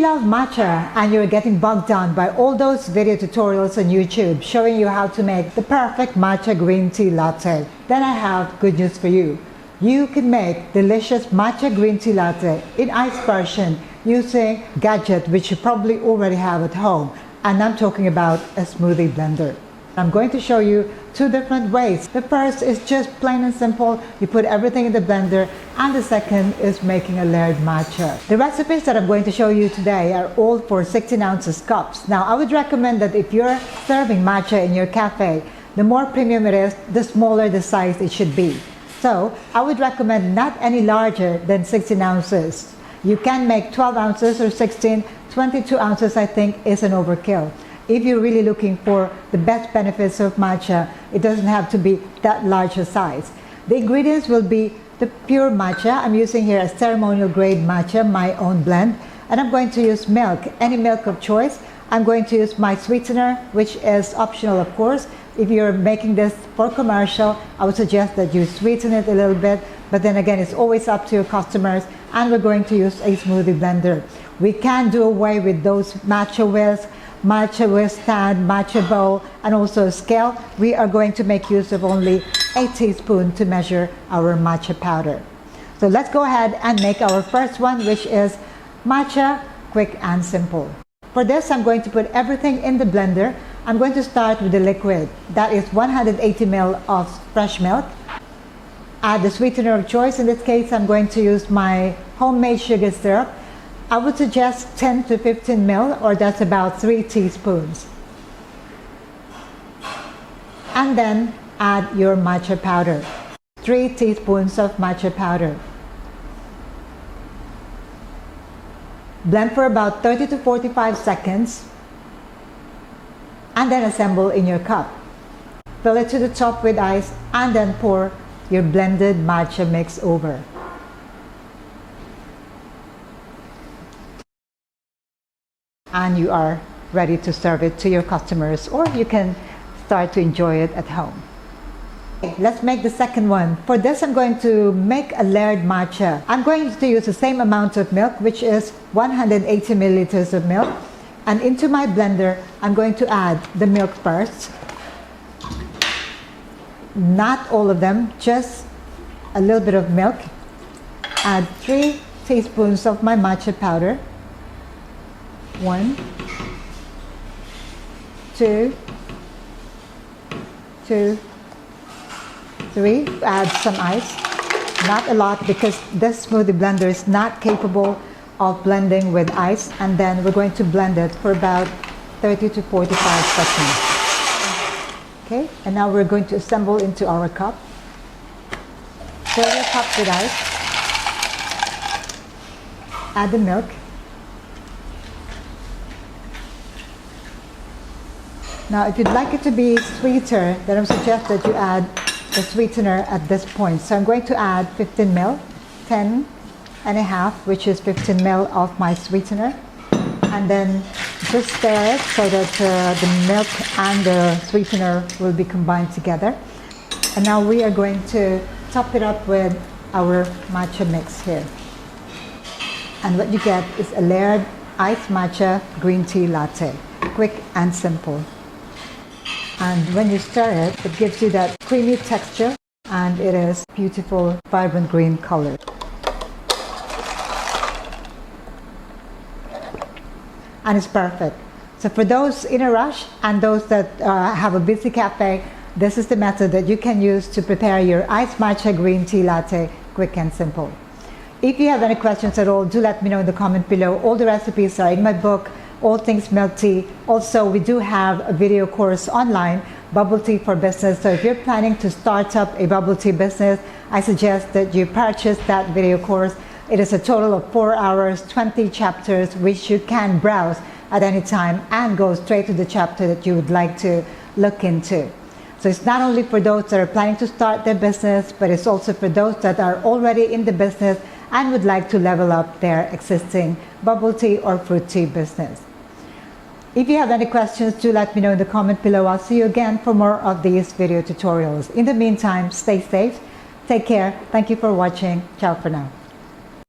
love matcha and you're getting bogged down by all those video tutorials on YouTube showing you how to make the perfect matcha green tea latte, then I have good news for you. You can make delicious matcha green tea latte in ice version using a gadget which you probably already have at home, and I'm talking about a smoothie blender. I'm going to show you two different ways. The first is just plain and simple. You put everything in the blender, and the second is making a layered matcha. The recipes that I'm going to show you today are all for 16 ounces cups. Now, I would recommend that if you're serving matcha in your cafe, the more premium it is, the smaller the size it should be. So, I would recommend not any larger than 16 ounces. You can make 12 ounces or 16, 22 ounces I think is an overkill. If you're really looking for the best benefits of matcha, it doesn't have to be that large a size. The ingredients will be the pure matcha. I'm using here a ceremonial grade matcha, my own blend. And I'm going to use milk, any milk of choice. I'm going to use my sweetener, which is optional of course. If you're making this for commercial, I would suggest that you sweeten it a little bit. But then again, it's always up to your customers. And we're going to use a smoothie blender. We can do away with those matcha whisks, matcha whisk stand, matcha bowl, and also a scale. We are going to make use of only a teaspoon to measure our matcha powder. So let's go ahead and make our first one, which is matcha quick and simple. For this, I'm going to put everything in the blender. I'm going to start with the liquid. That is 180 ml of fresh milk. Add the sweetener of choice. In this case, I'm going to use my homemade sugar syrup. I would suggest 10 to 15 ml, or that's about 3 teaspoons. And then add your matcha powder. 3 teaspoons of matcha powder. Blend for about 30 to 45 seconds. And then assemble in your cup. Fill it to the top with ice and then pour your blended matcha mix over. And you are ready to serve it to your customers, or you can start to enjoy it at home. Okay, let's make the second one. For this, I'm going to make a layered matcha. I'm going to use the same amount of milk, which is 180 milliliters of milk. And into my blender, I'm going to add the milk first. Not all of them, just a little bit of milk. Add 3 teaspoons of my matcha powder. 1, 2, 3. Add some ice. Not a lot because this smoothie blender is not capable of blending with ice. And then we're going to blend it for about 30 to 45 seconds. Okay, and now we're going to assemble into our cup. Fill your cup with ice. Add the milk. Now, if you'd like it to be sweeter, then I suggest that you add the sweetener at this point. So I'm going to add 15 ml, 10 and a half, which is 15 ml of my sweetener. And then just stir it so that the milk and the sweetener will be combined together. And now we are going to top it up with our matcha mix here. And what you get is a layered iced matcha green tea latte. Quick and simple. And when you stir it, it gives you that creamy texture, and it is beautiful, vibrant green color. And it's perfect. So for those in a rush and those that have a busy cafe, this is the method that you can use to prepare your iced matcha green tea latte, quick and simple. If you have any questions at all, do let me know in the comment below. All the recipes are in my book, All Things Milk Tea. Also, we do have a video course online, Bubble Tea for Business. So if you're planning to start up a bubble tea business, I suggest that you purchase that video course. It is a total of 4 hours, 20 chapters, which you can browse at any time and go straight to the chapter that you would like to look into. So it's not only for those that are planning to start their business, but it's also for those that are already in the business and would like to level up their existing bubble tea or fruit tea business. If you have any questions, do let me know in the comment below. I'll see you again for more of these video tutorials. In the meantime, stay safe, take care. Thank you for watching. Ciao for now.